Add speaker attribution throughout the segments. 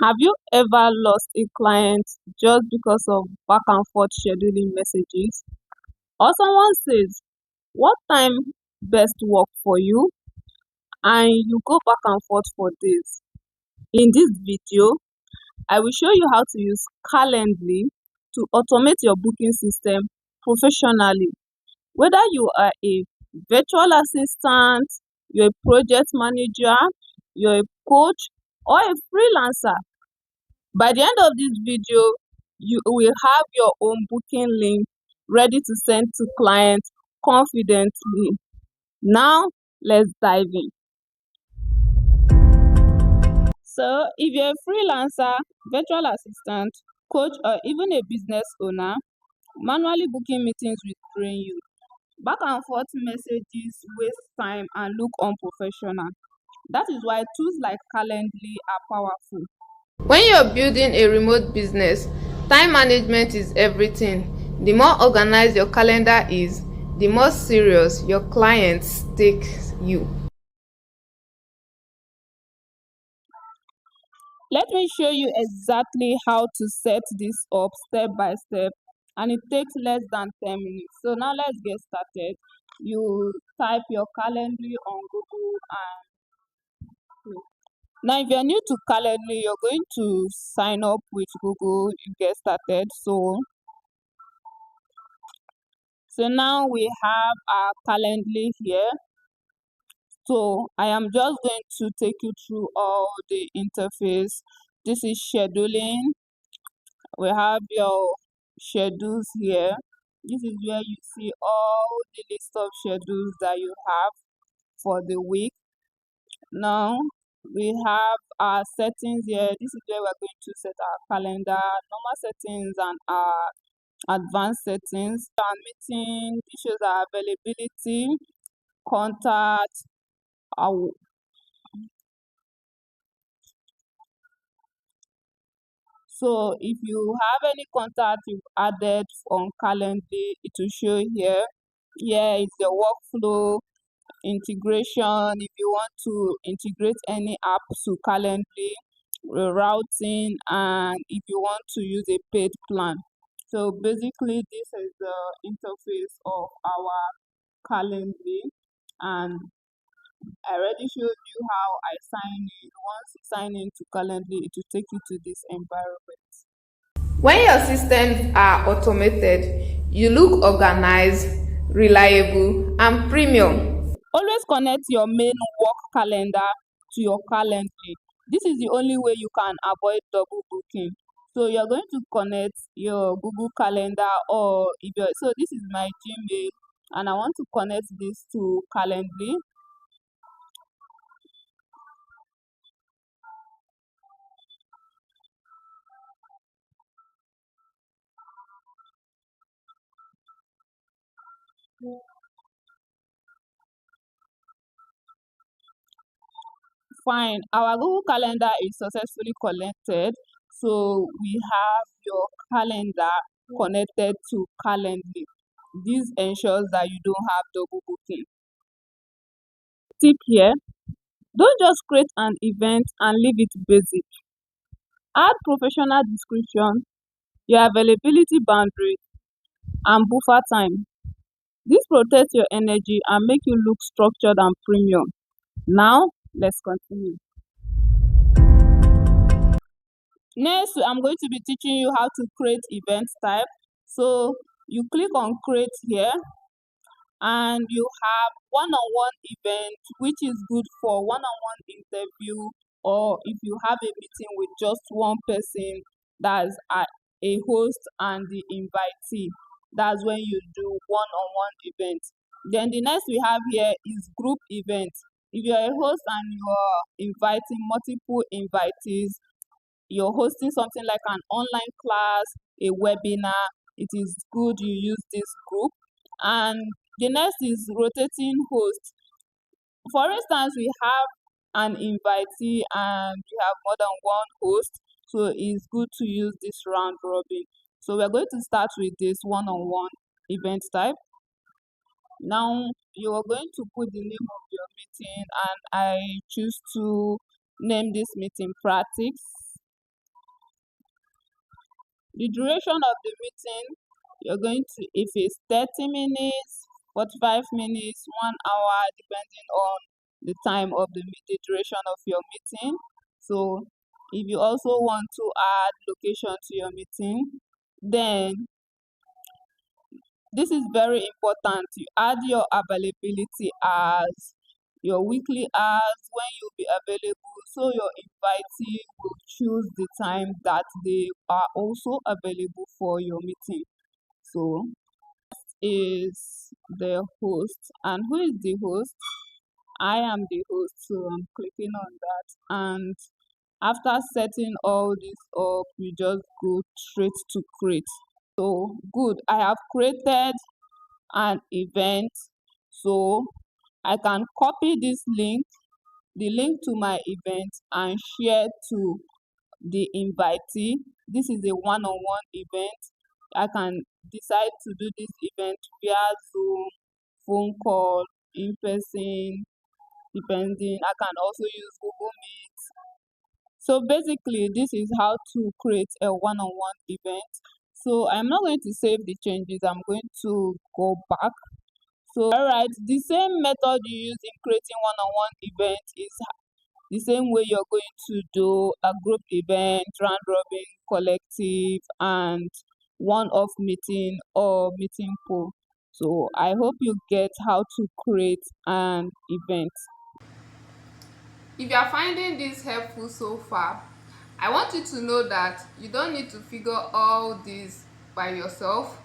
Speaker 1: Have you ever lost a client just because of back and forth scheduling messages? Or someone says, what time best work for you? And you go back and forth for days. In this video, I will show you how to use Calendly to automate your booking system professionally. Whether you are a virtual assistant, you're a project manager, you're a coach, or a freelancer, by the end of this video, you will have your own booking link ready to send to clients confidently. Now, let's dive in. So, if you're a freelancer, virtual assistant, coach, or even a business owner, manually booking meetings will drain you. Back and forth messages waste time and look unprofessional. That is why tools like Calendly are powerful.
Speaker 2: When you're building a remote business, time management is everything. The more organized your calendar is, the more serious your clients take you.
Speaker 1: Let me show you exactly how to set this up step by step, and it takes less than 10 minutes. So now let's get started. You type your Calendly on Google and now if you're new to Calendly, you're going to sign up with Google. You get started. So now we have our Calendly here. So I am just going to take you through all the interface. This is scheduling. We have your schedules here. This is where you see all the list of schedules that you have for the week. Now we have our settings here. This is where we're going to set our calendar, normal settings and our advanced settings. Our meeting, this shows our availability, contact, our so if you have any contact you've added on Calendly, it will show here. Here is the workflow integration. If you want to integrate any app to Calendly, routing, and if you want to use a paid plan. So basically, this is the interface of our Calendly, and I already showed you how I sign in. Once you sign in to Calendly, it will take you to this environment.
Speaker 2: When your systems are automated, you look organized, reliable, and premium.
Speaker 1: Always connect your main work calendar to your Calendly. This is the only way you can avoid double booking. So you're going to connect your Google Calendar, or if you're, so this is my Gmail and I want to connect this to Calendly. Fine, our Google Calendar is successfully connected. So we have your calendar connected to Calendly. This ensures that you don't have double booking. Tip here: don't just create an event and leave it basic. Add professional description, your availability boundaries, and buffer time. This protects your energy and make you look structured and premium. Now, let's continue. Next, I'm going to be teaching you how to create event type. So you click on create here, and you have one-on-one event, which is good for one-on-one interview, or if you have a meeting with just one person, that's a host and the invitee. That's when you do one-on-one event. Then the next we have here is group event. If you're a host and you're inviting multiple invitees, you're hosting something like an online class, a webinar, it is good you use this group. And the next is rotating host. For instance, we have an invitee and we have more than one host, so it's good to use this round robin. So we're going to start with this one-on-one event type. Now you are going to put the name of your meeting, and I choose to name this meeting practice. The duration of the meeting, you're going to, if it's 30 minutes, 45 minutes, 1 hour, depending on the time of the duration of your meeting. So if you also want to add location to your meeting, then this is very important. You add your availability as your weekly hours when you'll be available, so your invitee will choose the time that they are also available for your meeting. So is the host, and who is the host? I am the host, so I'm clicking on that. And after setting all this up, you just go straight to create. So good, I have created an event, so I can copy this link, the link to my event, and share to the invitee. This is a one-on-one event. I can decide to do this event via Zoom, phone call, in person, depending. I can also use Google Meet. So basically, this is how to create a one-on-one event. So I'm not going to save the changes. I'm going to go back. So, all right, the same method you use in creating one-on-one event is the same way you're going to do a group event, round robin, collective, and one-off meeting or meeting pool. So I hope you get how to create an event.
Speaker 2: If you are finding this helpful so far, I want you to know that you don't need to figure all this by yourself.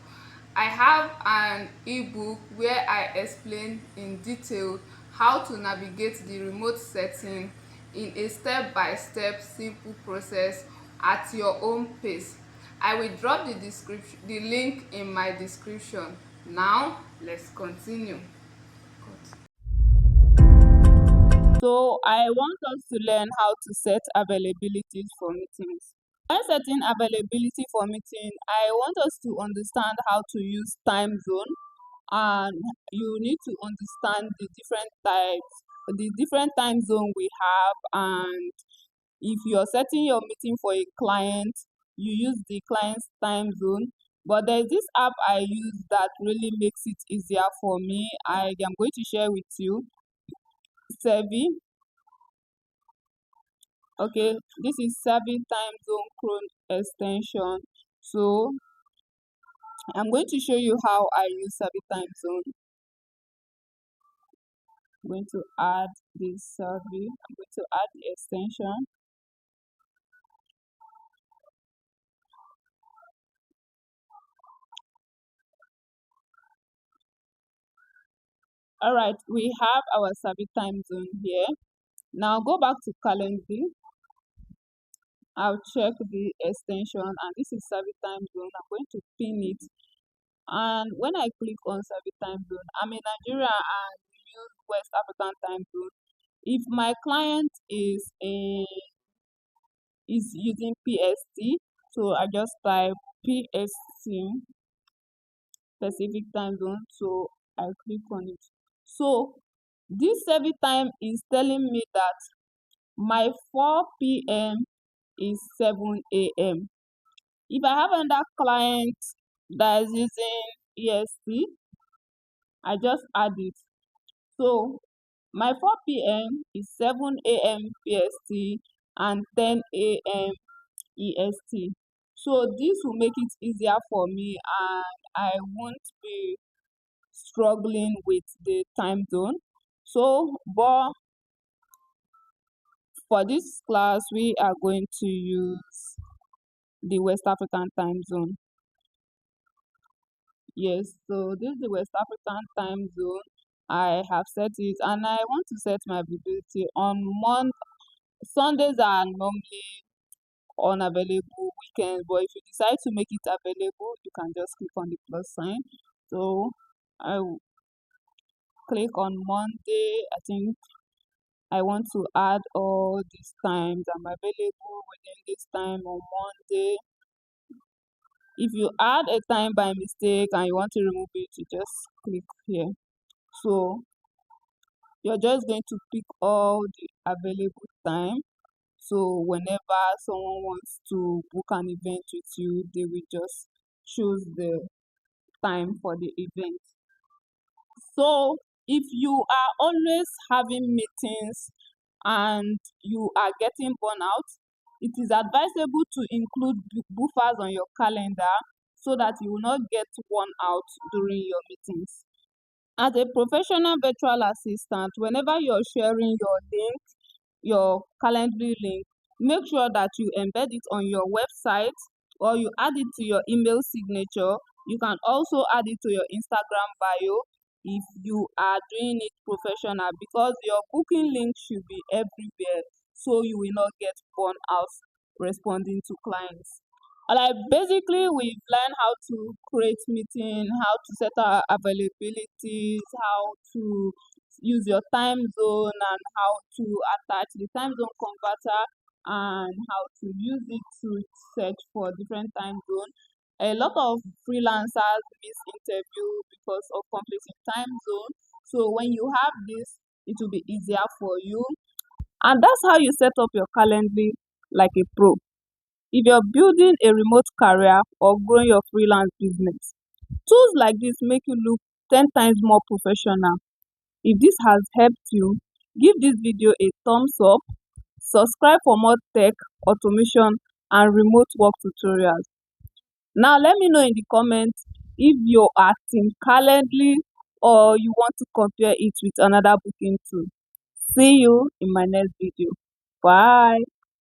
Speaker 2: I have an ebook where I explain in detail how to navigate the remote setting in a step-by-step simple process at your own pace. I will drop the link in my description. Now let's continue.
Speaker 1: So I want us to learn how to set availabilities for meetings. When setting availability for meeting, I want us to understand how to use time zone, and you need to understand the different time zone we have. And if you're setting your meeting for a client, you use the client's time zone. But there's this app I use that really makes it easier for me. I am going to share with you. Savvy. Okay, this is Savvy Time Zone Chrome extension. So I'm going to show you how I use Savvy Time Zone. I'm going to add this Savvy. I'm going to add the extension. All right, we have our Savvy Time Zone here. Now go back to Calendly. I'll check the extension, and this is Savvy Time Zone. I'm going to pin it. And when I click on Savvy Time Zone, I'm in Nigeria and we use West African Time Zone. If my client is using PST, so I just type PST, Pacific Time Zone, so I click on it. So this Savvy time is telling me that my 4 p.m. is 7 a.m. If I have another client that is using EST, I just add it. So my 4 p.m. is 7 a.m. PST and 10 a.m. EST. So this will make it easier for me, and I won't be struggling with the time zone. So, but for this class, we are going to use the West African time zone. Yes, so this is the West African time zone. I have set it, and I want to set my availability on Sundays are normally unavailable, weekends, but if you decide to make it available, you can just click on the plus sign. So I will click on Monday. I think I want to add all these times. I'm available within this time on Monday. If you add a time by mistake and you want to remove it, you just click here. So you're just going to pick all the available time. So whenever someone wants to book an event with you, they will just choose the time for the event. So if you are always having meetings and you are getting burnout, it is advisable to include buffers on your calendar so that you will not get worn out during your meetings. As a professional virtual assistant, whenever you're sharing your link, your Calendly link, make sure that you embed it on your website or you add it to your email signature. You can also add it to your Instagram bio if you are doing it professional, because your booking link should be everywhere so you will not get burned out responding to clients. Like basically, we've learned how to create meeting, how to set our availabilities, how to use your time zone, and how to attach the time zone converter, and how to use it to search for different time zone. A lot of freelancers miss interview because of conflicting time zone. So when you have this, it will be easier for you. And that's how you set up your Calendly like a pro. If you're building a remote career or growing your freelance business, tools like this make you look 10 times more professional. If this has helped you, give this video a thumbs up, subscribe for more tech, automation, and remote work tutorials. Now, let me know in the comments if you are Team Calendly or you want to compare it with another booking tool. See you in my next video. Bye.